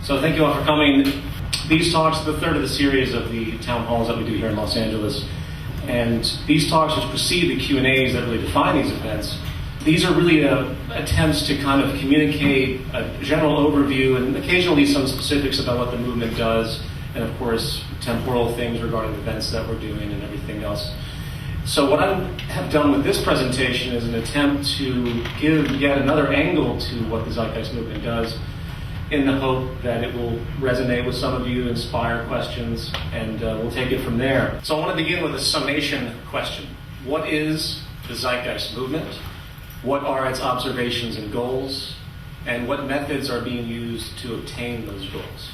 So thank you all for coming. These talks are the third of the series of the town halls that we do here in Los Angeles. And these talks, which precede the Q&As that really define these events, these are really attempts to kind of communicate a general overview and occasionally some specifics about what the movement does, and of course, temporal things regarding events that we're doing and everything else. So what I have done with this presentation is an attempt to give yet another angle to what the Zeitgeist movement does, in the hope that it will resonate with some of you, inspire questions, and we'll take it from there. So I want to begin with a summation question. What is the Zeitgeist movement? What are its observations and goals? And what methods are being used to obtain those goals?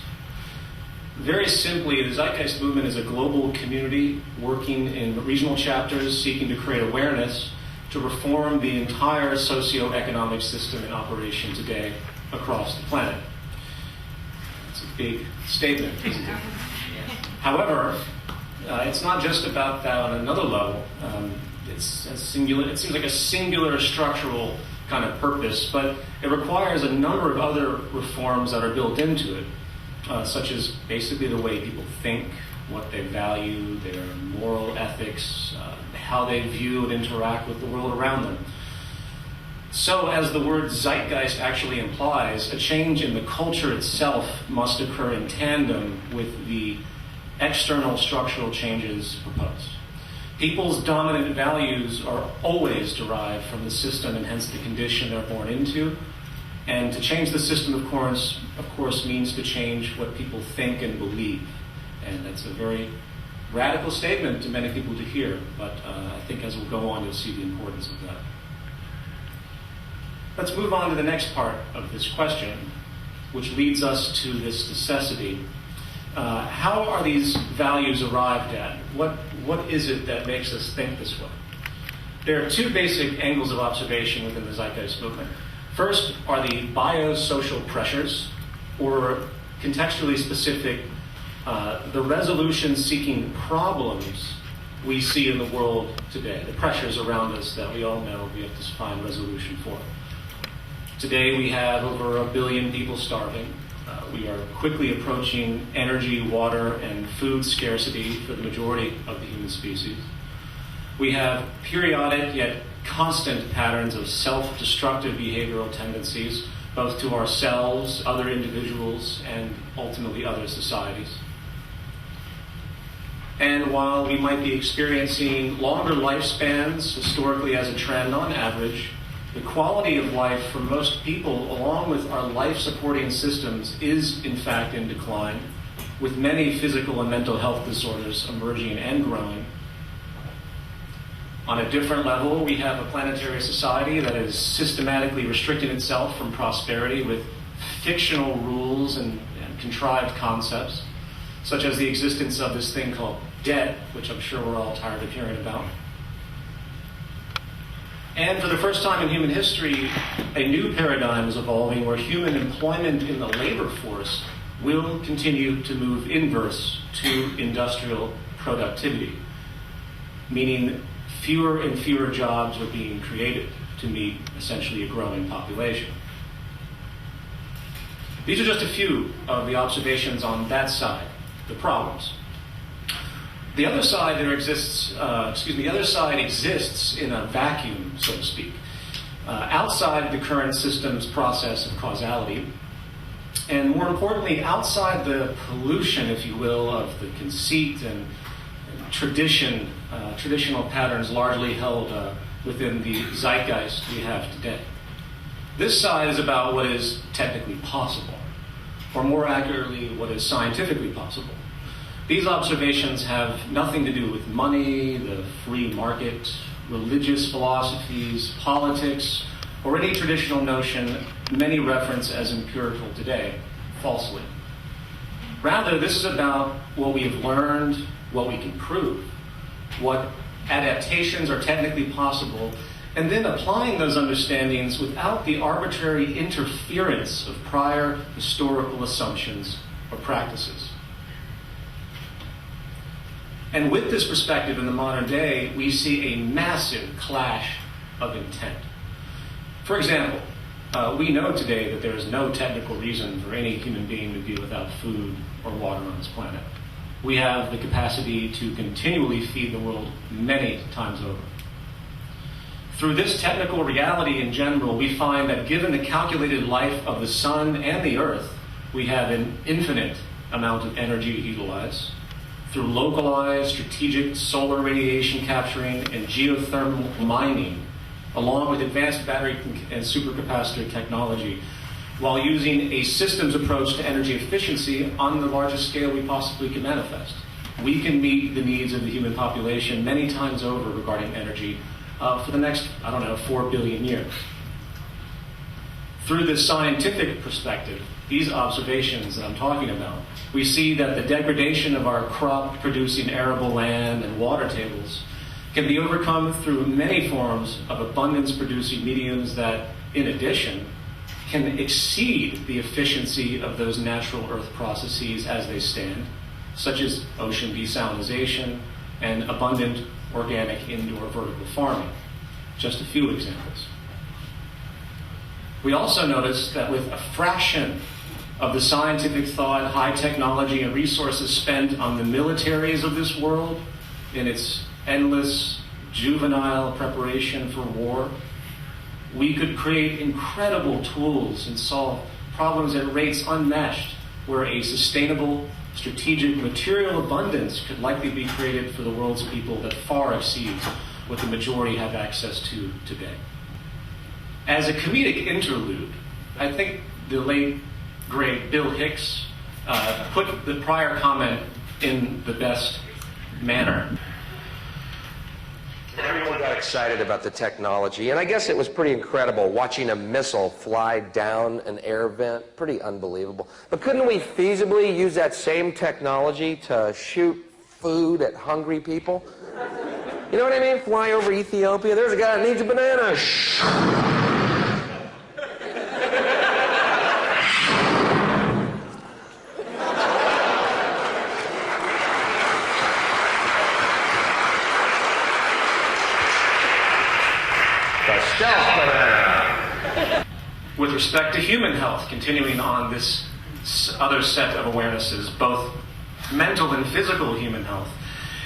Very simply, the Zeitgeist movement is a global community working in regional chapters seeking to create awareness to reform the entire socio-economic system in operation today across the planet. Big statement, isn't it? However, it's not just about that on another level. It seems like a singular structural kind of purpose, but it requires a number of other reforms that are built into it, such as basically the way people think, what they value, their moral ethics, how they view and interact with the world around them. So, as the word zeitgeist actually implies, a change in the culture itself must occur in tandem with the external structural changes proposed. People's dominant values are always derived from the system and hence the condition they're born into. And to change the system, of course, means to change what people think and believe. And that's a very radical statement to many people to hear, but I think as we'll go on, you'll see the importance of that. Let's move on to the next part of this question, which leads us to this necessity. How are these values arrived at? What is it that makes us think this way? There are two basic angles of observation within the Zeitgeist movement. First are the biosocial pressures, or contextually specific, the resolution-seeking problems we see in the world today, the pressures around us that we all know we have to find resolution for. Today we have over 1 billion people starving. We are quickly approaching energy, water, and food scarcity for the majority of the human species. We have periodic yet constant patterns of self-destructive behavioral tendencies, both to ourselves, other individuals, and ultimately other societies. And while we might be experiencing longer lifespans, historically as a trend on average, the quality of life for most people, along with our life-supporting systems, is in fact in decline, with many physical and mental health disorders emerging and growing. On a different level, we have a planetary society that is systematically restricting itself from prosperity with fictional rules and contrived concepts, such as the existence of this thing called debt, which I'm sure we're all tired of hearing about. And for the first time in human history, a new paradigm is evolving where human employment in the labor force will continue to move inverse to industrial productivity, meaning fewer and fewer jobs are being created to meet essentially a growing population. These are just a few of the observations on that side, the problems. The other side exists in a vacuum, so to speak, outside the current system's process of causality, and more importantly, outside the pollution, if you will, of the conceit and traditional patterns largely held within the zeitgeist we have today. This side is about what is technically possible, or more accurately, what is scientifically possible. These observations have nothing to do with money, the free market, religious philosophies, politics, or any traditional notion many reference as empirical today, falsely. Rather, this is about what we have learned, what we can prove, what adaptations are technically possible, and then applying those understandings without the arbitrary interference of prior historical assumptions or practices. And with this perspective in the modern day, we see a massive clash of intent. For example, We know today that there is no technical reason for any human being to be without food or water on this planet. We have the capacity to continually feed the world many times over. Through this technical reality in general, we find that given the calculated life of the sun and the earth, we have an infinite amount of energy to utilize. Through localized, strategic solar radiation capturing and geothermal mining, along with advanced battery and supercapacitor technology, while using a systems approach to energy efficiency on the largest scale we possibly can manifest. We can meet the needs of the human population many times over regarding energy for the next, 4 billion years. Through this scientific perspective, these observations that I'm talking about, we see that the degradation of our crop-producing arable land and water tables can be overcome through many forms of abundance-producing mediums that, in addition, can exceed the efficiency of those natural earth processes as they stand, such as ocean desalination and abundant organic indoor vertical farming. Just a few examples. We also notice that with a fraction of the scientific thought, high technology, and resources spent on the militaries of this world in its endless, juvenile preparation for war, we could create incredible tools and solve problems at rates unmatched, where a sustainable, strategic material abundance could likely be created for the world's people that far exceeds what the majority have access to today. As a comedic interlude, I think the late, great Bill Hicks put the prior comment in the best manner. Everyone got excited about the technology, and I guess it was pretty incredible watching a missile fly down an air vent. Pretty unbelievable. But couldn't we feasibly use that same technology to shoot food at hungry people? You know what I mean? Fly over Ethiopia. There's a guy that needs a banana. With respect to human health, continuing on this other set of awarenesses, both mental and physical human health,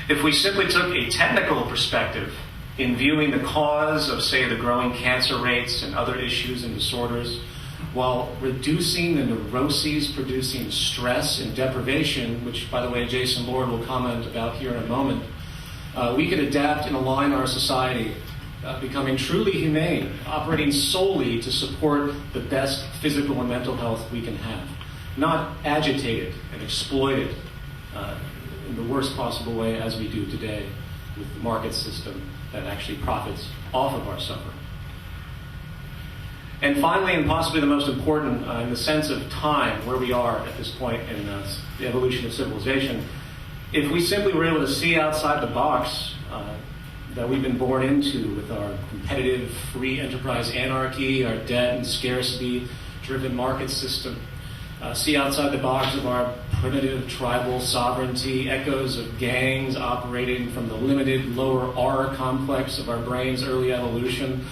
if we simply took a technical perspective in viewing the cause of, say, the growing cancer rates and other issues and disorders, while reducing the neuroses producing stress and deprivation, which, by the way, Jason Lord will comment about here in a moment, we could adapt and align our society, becoming truly humane, operating solely to support the best physical and mental health we can have, not agitated and exploited in the worst possible way as we do today with the market system that actually profits off of our suffering. And finally, and possibly the most important in the sense of time, where we are at this point in the evolution of civilization, if we simply were able to see outside the box that we've been born into with our competitive free enterprise anarchy, our debt and scarcity driven market system, see outside the box of our primitive tribal sovereignty, echoes of gangs operating from the limited lower R complex of our brain's early evolution,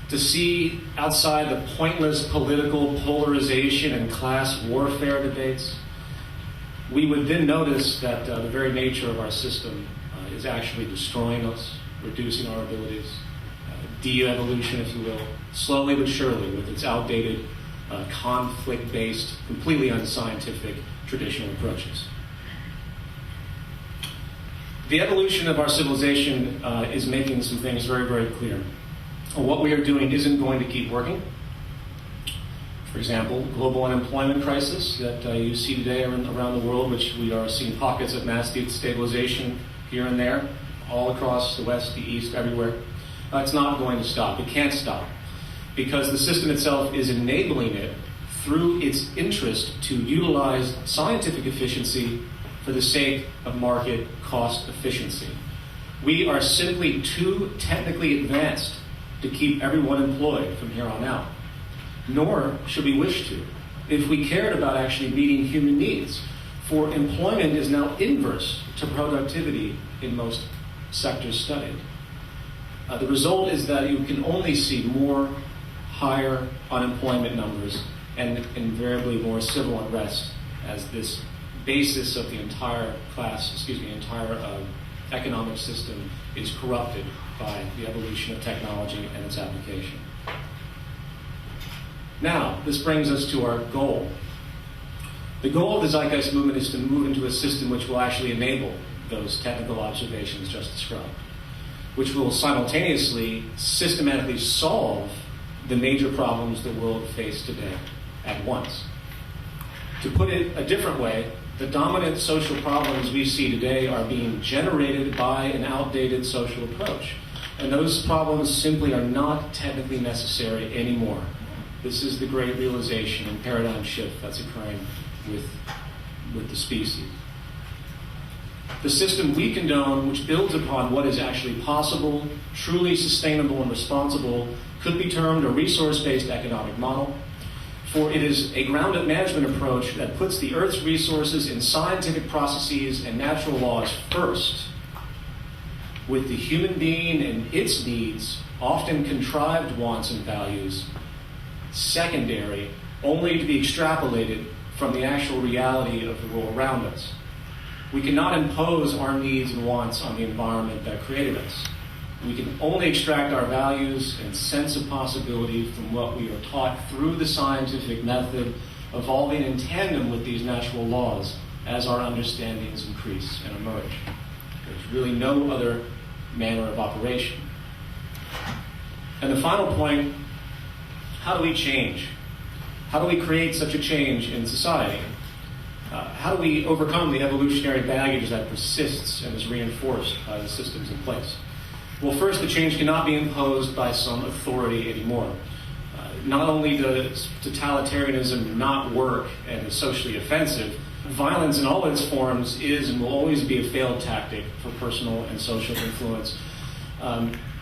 to see outside the pointless political polarization and class warfare debates, we would then notice that the very nature of our system is actually destroying us, reducing our abilities, de-evolution, if you will, slowly but surely with its outdated, conflict-based, completely unscientific traditional approaches. The evolution of our civilization is making some things very, very clear. What we are doing isn't going to keep working. For example, global unemployment crisis that you see today around the world, which we are seeing pockets of mass destabilization here and there, all across the West, the East, everywhere. It's not going to stop. It can't stop because the system itself is enabling it through its interest to utilize scientific efficiency for the sake of market cost efficiency. We are simply too technically advanced to keep everyone employed from here on out, nor should we wish to if we cared about actually meeting human needs. For employment is now inverse to productivity in most sectors studied. The result is that you can only see more higher unemployment numbers, and invariably more civil unrest as this basis of the entire economic system is corrupted by the evolution of technology and its application. Now, this brings us to our goal. The goal of the Zeitgeist movement is to move into a system which will actually enable those technical observations just described, which will simultaneously systematically solve the major problems the world faces today at once. To put it a different way, the dominant social problems we see today are being generated by an outdated social approach. And those problems simply are not technically necessary anymore. This is the great realization and paradigm shift that's occurring with the species. The system we condone, which builds upon what is actually possible, truly sustainable and responsible, could be termed a resource-based economic model, for it is a ground-up management approach that puts the Earth's resources in scientific processes and natural laws first, with the human being and its needs, often contrived wants and values, secondary, only to be extrapolated from the actual reality of the world around us. We cannot impose our needs and wants on the environment that created us. We can only extract our values and sense of possibility from what we are taught through the scientific method, evolving in tandem with these natural laws as our understandings increase and emerge. There's really no other manner of operation. And the final point, how do we change? How do we create such a change in society? How do we overcome the evolutionary baggage that persists and is reinforced by the systems in place? Well, first, the change cannot be imposed by some authority anymore. Not only does totalitarianism not work and is socially offensive, violence in all its forms is and will always be a failed tactic for personal and social influence,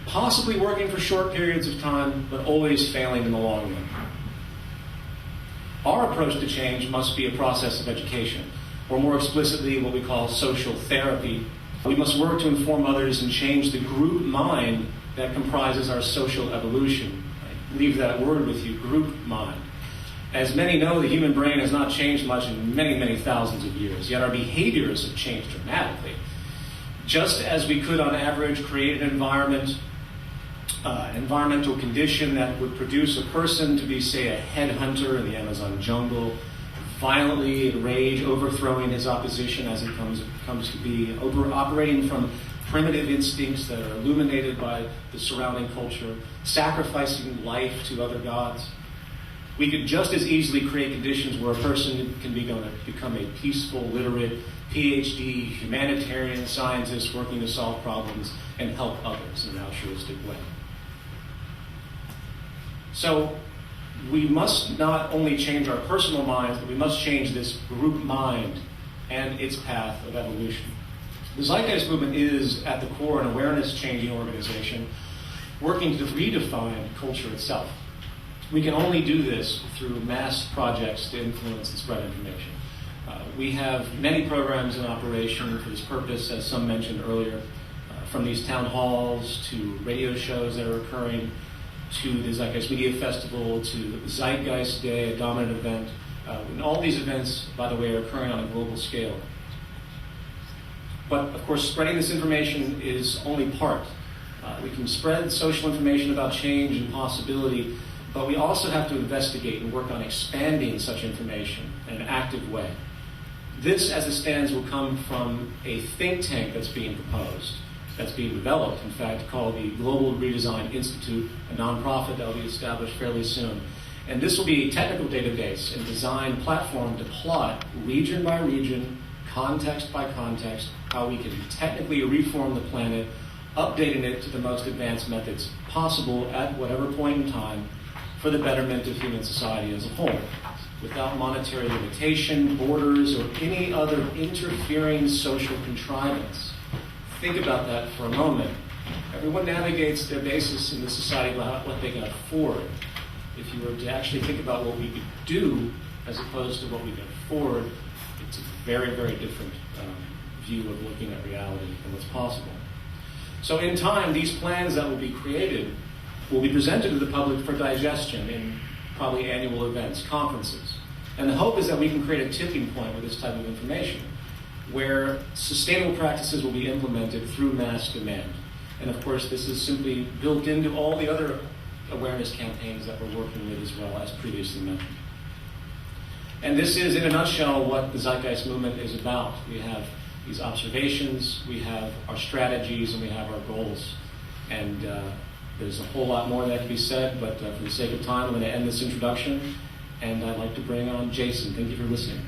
possibly working for short periods of time, but always failing in the long run. Our approach to change must be a process of education, or more explicitly, what we call social therapy. We must work to inform others and change the group mind that comprises our social evolution. I leave that word with you, group mind. As many know, the human brain has not changed much in many, many thousands of years, yet our behaviors have changed dramatically. Just as we could, on average, create an environmental condition that would produce a person to be, say, a headhunter in the Amazon jungle, violently in rage, overthrowing his opposition as it comes to be, operating from primitive instincts that are illuminated by the surrounding culture, sacrificing life to other gods. We could just as easily create conditions where a person can become a peaceful, literate, PhD, humanitarian scientist working to solve problems and help others in an altruistic way. So we must not only change our personal minds, but we must change this group mind and its path of evolution. The Zeitgeist movement is, at the core, an awareness-changing organization working to redefine culture itself. We can only do this through mass projects to influence and spread information. We have many programs in operation for this purpose, as some mentioned earlier, from these town halls to radio shows that are occurring, to the Zeitgeist Media Festival, to the Zeitgeist Day, a dominant event. And all these events, by the way, are occurring on a global scale. But, of course, spreading this information is only part. We can spread social information about change and possibility, but we also have to investigate and work on expanding such information in an active way. This, as it stands, will come from a think tank that's being proposed, that's being developed, in fact, called the Global Redesign Institute, a nonprofit that will be established fairly soon. And this will be a technical database and design platform to plot region by region, context by context, how we can technically reform the planet, updating it to the most advanced methods possible at whatever point in time for the betterment of human society as a whole, without monetary limitation, borders, or any other interfering social contrivance. Think about that for a moment. Everyone navigates their basis in the society about what they can afford. If you were to actually think about what we could do as opposed to what we can afford, it's a very, very different view of looking at reality and what's possible. So in time, these plans that will be created will be presented to the public for digestion in probably annual events, conferences. And the hope is that we can create a tipping point with this type of information, where sustainable practices will be implemented through mass demand. And of course, this is simply built into all the other awareness campaigns that we're working with as well, as previously mentioned. And this is, in a nutshell, what the Zeitgeist movement is about. We have these observations, we have our strategies, and we have our goals. And there's a whole lot more that can be said, but for the sake of time, I'm going to end this introduction, and I'd like to bring on Jason. Thank you for listening.